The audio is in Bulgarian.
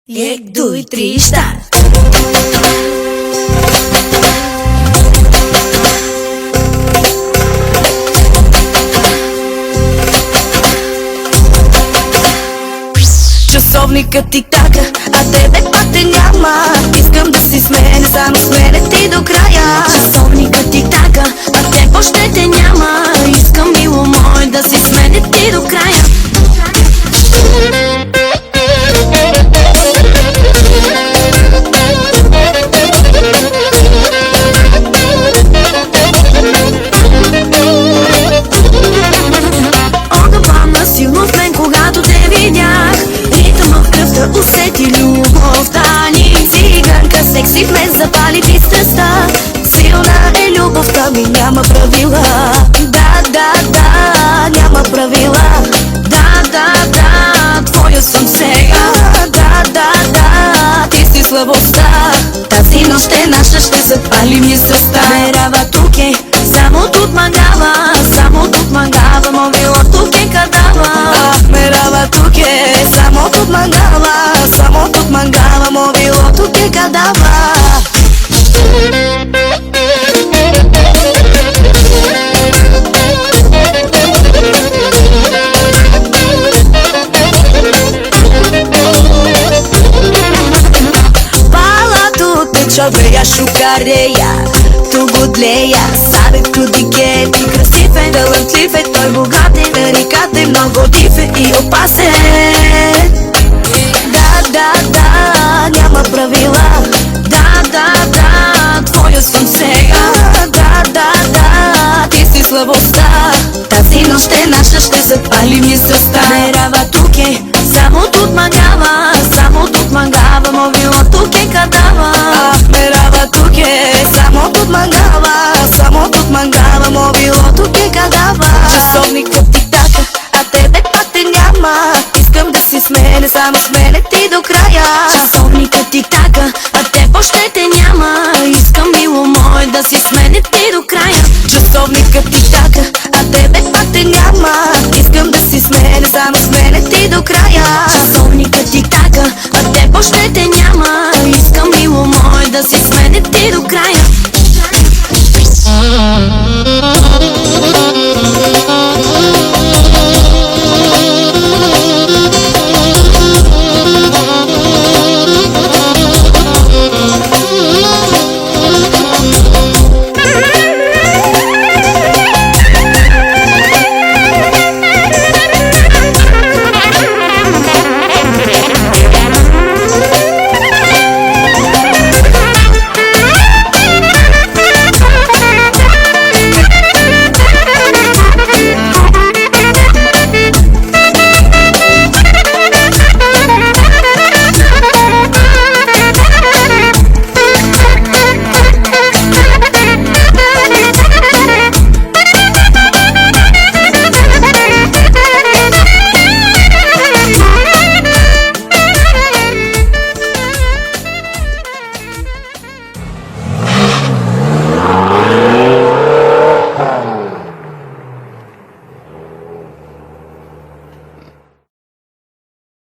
1, 2, 3, start! Часовникът тик-така, а тебе пак те няма. Искам да си с мене, само с мене ти до края. Часовникът тик-така, а те въобще те няма. Искам, мило мое, да си с мене ти до края. Огъбана силно в мен, когато те видях. Ритъмът в кръвта усети любовта ни. Циганка секси в мен запали ти страстта. Силна е любовта ми, няма правила. Да, няма правила. Да, твоя съм сега. Да, ти си слабостта. Тази нощ е наша, ще запалим ни страстта. Мерава тук е, само тут мангава. Само тут мангава, мовило тук е кадава. Мерава тук е, само тут мангава. Само тут мангава, мовило тук е кадава. Veia шукарея, ту годлея. Сабе кудике, ти красив е, талантлив е, той богат е, великат е, много див е и опасен. Да, няма правила. Да, твоя съм сега. Да, ти си слабостта. Тази нощ е наша, ще запалим ни страстта. Мерава тук е, само тут мангава. Само тут мангава, мовило тук е кадава. Мерава тук е, само тут мангава. Само тут мангава, мовило тук е кадава. Часовникът тик-така, а тебе пак те няма. Искам да си с мене, само с мене ти до края. Часовникът тик-така, а те въобще те няма. Искам, мило мое, да си с мене ти до края. Часовникът тик-така, а тебе пак те няма. Искам да си с мене, само с мене ти до края. Часовникът тик-така,